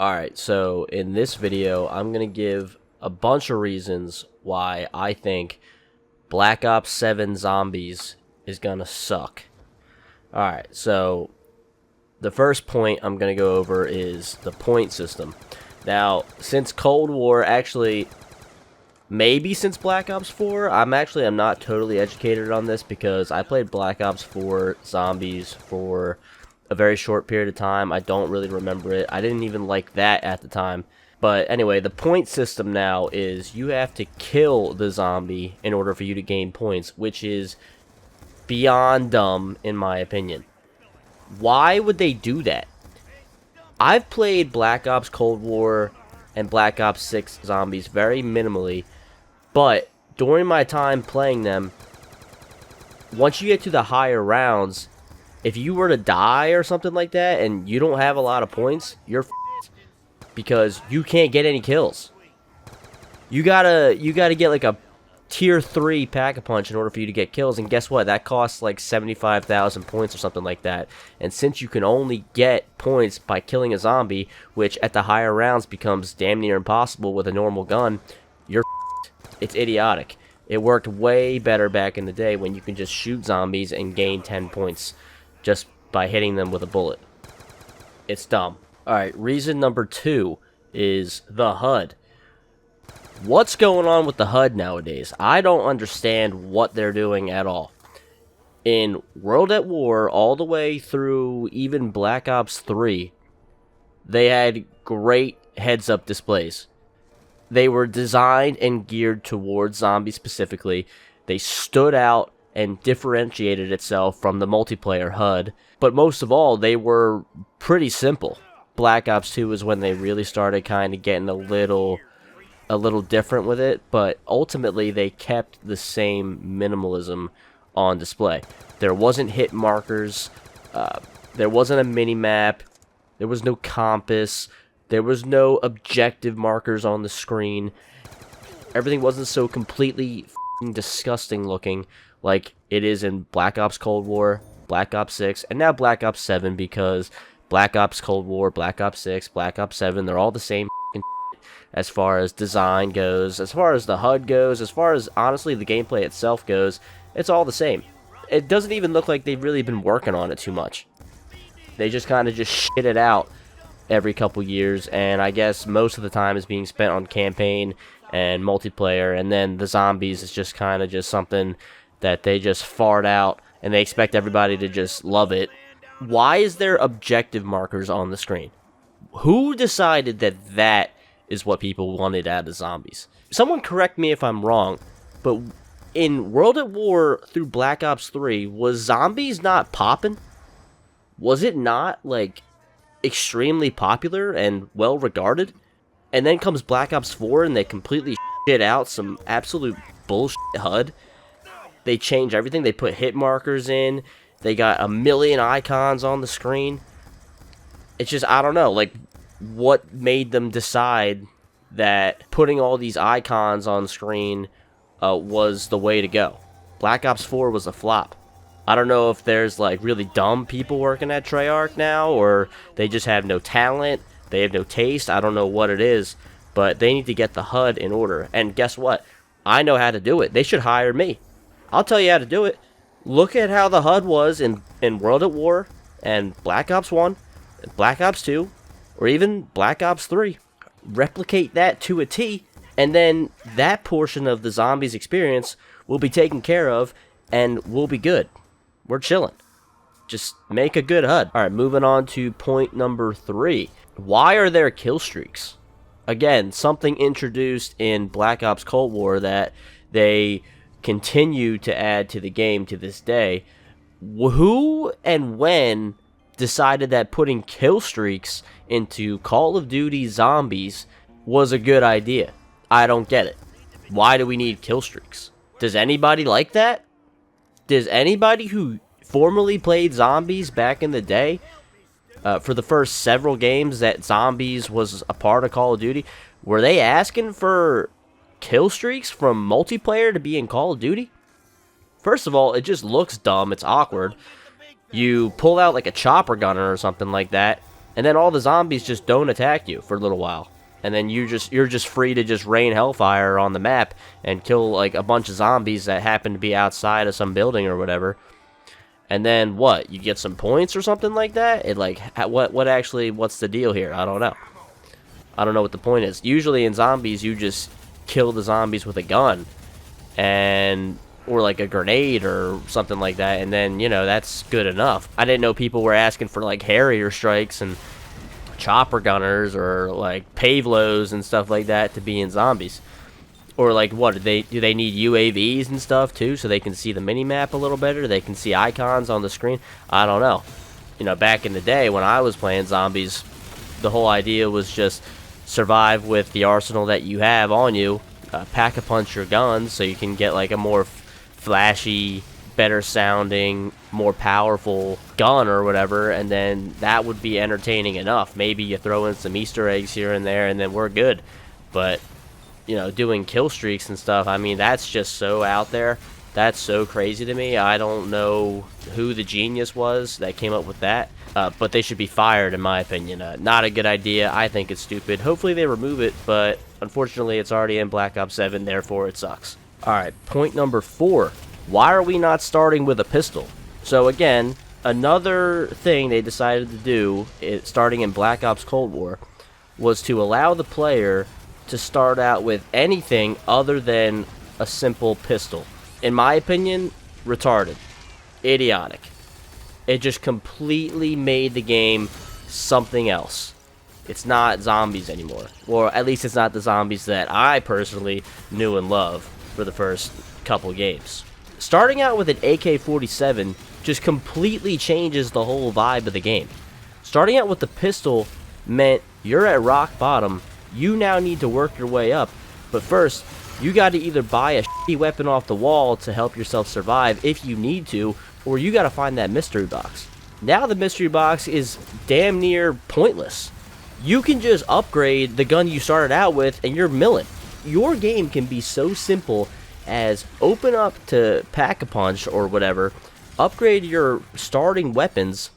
Alright, so in this video, I'm going to give a bunch of reasons why I think Black Ops 7 Zombies is going to suck. Alright, so the first point I'm going to go over is the point system. Now, since Cold War, actually, maybe since Black Ops 4, I'm not totally educated on this because I played Black Ops 4 Zombies for a very short period of time. I don't really remember it. I didn't even like that at the time. But anyway, the point system now is you have to kill the zombie in order for you to gain points, which is beyond dumb in my opinion. Why would they do that? I've played Black Ops Cold War and Black Ops 6 Zombies very minimally, but during my time playing them, once you get to the higher rounds, if you were to die or something like that and you don't have a lot of points, you're f***ed because you can't get any kills. You gotta get like a tier 3 pack-a-punch in order for you to get kills, and guess what? That costs like 75,000 points or something like that. And since you can only get points by killing a zombie, which at the higher rounds becomes damn near impossible with a normal gun, you're f***ed. It's idiotic. It worked way better back in the day when you can just shoot zombies and gain 10 points just by hitting them with a bullet. It's dumb. Alright, reason number 2 is the HUD. What's going on with the HUD nowadays? I don't understand what they're doing at all. In World at War, all the way through even Black Ops 3, they had great heads-up displays. They were designed and geared towards zombies specifically. They stood out and differentiated itself from the multiplayer HUD. But most of all, they were pretty simple. Black Ops 2 is when they really started kind of getting a little different with it, but ultimately they kept the same minimalism on display. There wasn't hit markers, there wasn't a mini-map, there was no compass, there was no objective markers on the screen. Everything wasn't so completely f***ing disgusting looking like it is in Black Ops Cold War, Black Ops 6, and now Black Ops 7, because Black Ops Cold War, Black Ops 6, Black Ops 7, they're all the same as far as design goes, as far as the HUD goes, as far as, honestly, the gameplay itself goes. It's all the same. It doesn't even look like they've really been working on it too much. They just kind of just shit it out every couple years, and I guess most of the time is being spent on campaign and multiplayer, and then the zombies is just kind of just something that they just fart out, and they expect everybody to just love it. Why is there objective markers on the screen? Who decided that that is what people wanted out of zombies? Someone correct me if I'm wrong, but in World at War through Black Ops 3, was zombies not popping? Was it not, like, extremely popular and well regarded? And then comes Black Ops 4 and they completely shit out some absolute bullshit HUD. They change everything. They put hit markers in. They got a million icons on the screen. It's just, I don't know, like, what made them decide that putting all these icons on screen was the way to go? Black Ops 4 was a flop. I don't know if there's, like, really dumb people working at Treyarch now, or they just have no talent, they have no taste. I don't know what it is, but they need to get the HUD in order. And guess what? I know how to do it. They should hire me. I'll tell you how to do it. Look at how the HUD was in World at War and Black Ops 1, and Black Ops 2, or even Black Ops 3. Replicate that to a T, and then that portion of the zombies experience will be taken care of, and we'll be good. We're chilling. Just make a good HUD. Alright, moving on to point number 3. Why are there kill streaks? Again, something introduced in Black Ops Cold War that they continue to add to the game to this day. Who and when decided that putting kill streaks into Call of Duty Zombies was a good idea? I don't get it. Why do we need kill streaks? Does anybody like that? Does anybody who formerly played Zombies back in the day, for the first several games that Zombies was a part of Call of Duty, were they asking for kill streaks from multiplayer to be in Call of Duty? First of all, it just looks dumb. It's awkward. You pull out like a chopper gunner or something like that, and then all the zombies just don't attack you for a little while. And then you're just free to just rain hellfire on the map and kill like a bunch of zombies that happen to be outside of some building or whatever. And then what? You get some points or something like that? It like what's the deal here? I don't know. I don't know what the point is. Usually in zombies you just kill the zombies with a gun or like a grenade or something like that, and then, you know, that's good enough. I didn't know people were asking for like Harrier strikes and chopper gunners or like Pavlos and stuff like that to be in zombies. Or like what, do they need UAVs and stuff too so they can see the mini-map a little better? They can see icons on the screen? I don't know. You know, back in the day when I was playing zombies, the whole idea was just survive with the arsenal that you have on you, pack-a-punch your guns so you can get like a more flashy, better sounding, more powerful gun or whatever, and then that would be entertaining enough. Maybe you throw in some Easter eggs here and there and then we're good. But, you know, doing kill streaks and stuff, I mean, that's just so out there. That's so crazy to me. I don't know who the genius was that came up with that, but they should be fired in my opinion. Not a good idea. I think it's stupid. Hopefully they remove it, but unfortunately it's already in Black Ops 7, therefore it sucks. Alright, point number 4. Why are we not starting with a pistol? So again, another thing they decided to do, starting in Black Ops Cold War, was to allow the player to start out with anything other than a simple pistol. In my opinion, retarded. Idiotic. It just completely made the game something else. It's not zombies anymore. Or at least it's not the zombies that I personally knew and loved for the first couple games. Starting out with an AK-47 just completely changes the whole vibe of the game. Starting out with the pistol meant you're at rock bottom. You now need to work your way up. But first, you got to either buy a shitty weapon off the wall to help yourself survive if you need to, or you got to find that mystery box. Now the mystery box is damn near pointless. You can just upgrade the gun you started out with and you're milling. Your game can be so simple as open up to Pack-a-Punch or whatever, upgrade your starting weapons,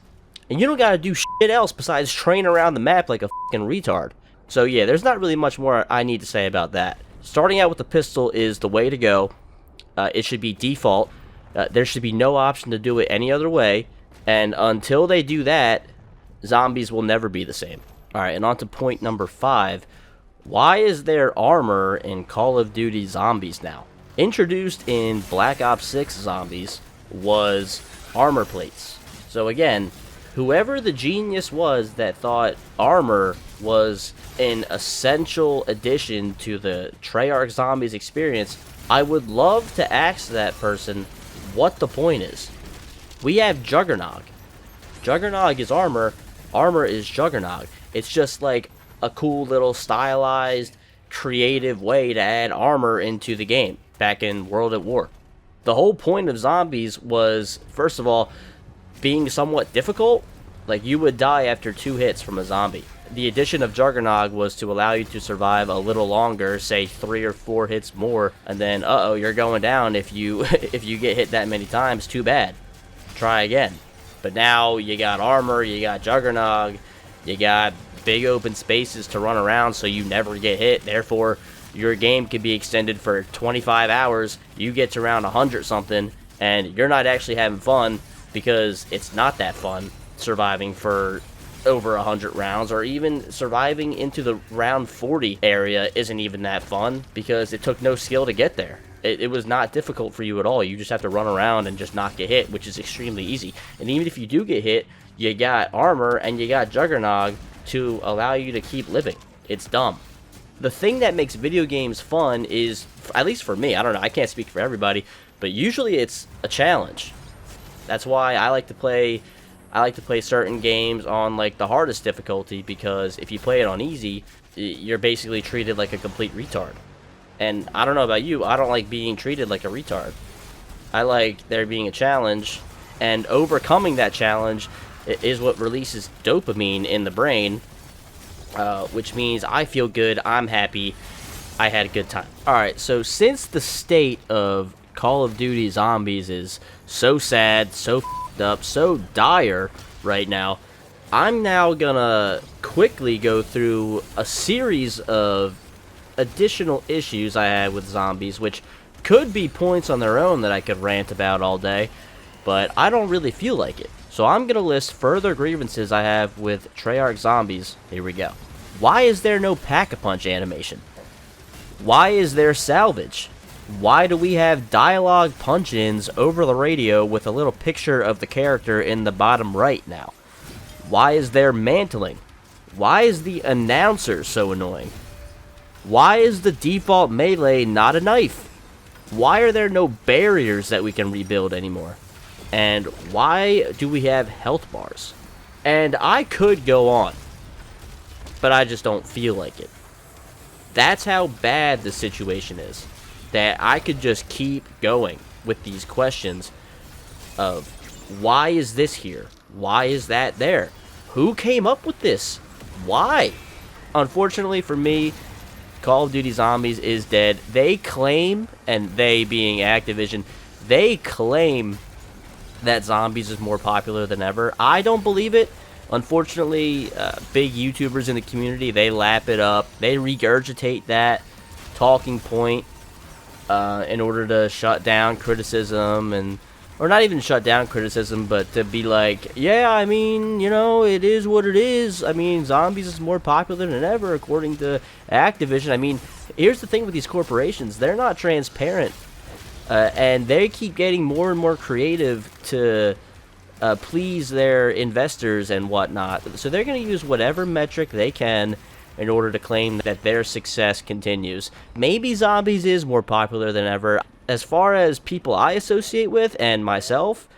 and you don't got to do shit else besides train around the map like a fucking retard. So yeah, there's not really much more I need to say about that. Starting out with the pistol is the way to go. It should be default. There should be no option to do it any other way. And until they do that, zombies will never be the same. Alright, and on to point number 5. Why is there armor in Call of Duty Zombies now? Introduced in Black Ops 6 Zombies was armor plates. So again, whoever the genius was that thought armor was an essential addition to the Treyarch Zombies experience, I would love to ask that person what the point is. We have Juggernog. Juggernog is armor. Armor is Juggernog. It's just like a cool little stylized, creative way to add armor into the game back in World at War. The whole point of zombies was, first of all, being somewhat difficult. Like, you would die after 2 hits from a zombie. The addition of Juggernog was to allow you to survive a little longer, say 3 or 4 hits more, and then, uh-oh, you're going down if you if you get hit that many times. Too bad. Try again. But now you got armor, you got Juggernog, you got big open spaces to run around so you never get hit. Therefore, your game can be extended for 25 hours. You get to around 100 something, and you're not actually having fun because it's not that fun surviving for over 100 rounds, or even surviving into the round 40 area isn't even that fun because it took no skill to get there. It was not difficult for you at all. You just have to run around and just not get hit, which is extremely easy. And even if you do get hit, you got armor and you got Juggernog to allow you to keep living. It's dumb. The thing that makes video games fun is, at least for me, I don't know, I can't speak for everybody, but usually it's a challenge. That's why I like to play certain games on like the hardest difficulty, because if you play it on easy, you're basically treated like a complete retard. And I don't know about you, I don't like being treated like a retard. I like there being a challenge, and overcoming that challenge is what releases dopamine in the brain, which means I feel good, I'm happy, I had a good time. Alright, so since the state of Call of Duty Zombies is so sad, so f***ed up, so dire right now, I'm now gonna quickly go through a series of additional issues I had with zombies, which could be points on their own that I could rant about all day, but I don't really feel like it. So I'm gonna list further grievances I have with Treyarch zombies. Here we go. Why is there no pack-a-punch animation? Why is there salvage? Why do we have dialogue punch-ins over the radio with a little picture of the character in the bottom right now? Why is there mantling? Why is the announcer so annoying? Why is the default melee not a knife? Why are there no barriers that we can rebuild anymore? And why do we have health bars? And I could go on, but I just don't feel like it. That's how bad the situation is, that I could just keep going with these questions of why is this here? Why is that there? Who came up with this? Why? Unfortunately for me, Call of Duty Zombies is dead. They claim, and they being Activision, they claim that Zombies is more popular than ever. I don't believe it. Unfortunately, big YouTubers in the community, they lap it up. They regurgitate that talking point in order to shut down criticism, and or not even shut down criticism, but to be like, yeah, I mean, you know, it is what it is. I mean, Zombies is more popular than ever according to Activision. I mean, here's the thing with these corporations. They're not transparent, and they keep getting more and more creative to please their investors and whatnot. So they're going to use whatever metric they can in order to claim that their success continues. Maybe Zombies is more popular than ever. As far as people I associate with and myself,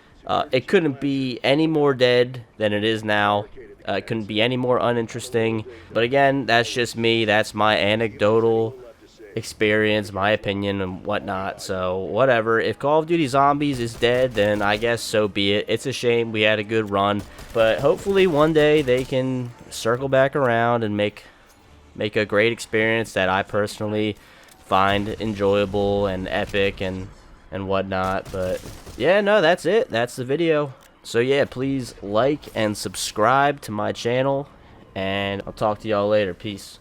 it couldn't be any more dead than it is now. It couldn't be any more uninteresting. But again, that's just me. That's my anecdotal experience, my opinion, and whatnot. So, whatever. If Call of Duty Zombies is dead, then I guess so be it. It's a shame. We had a good run. But hopefully one day they can circle back around and make a great experience that I personally find enjoyable and epic and whatnot. But yeah, no, that's it. That's the video. So yeah, please like and subscribe to my channel, and I'll talk to y'all later. Peace.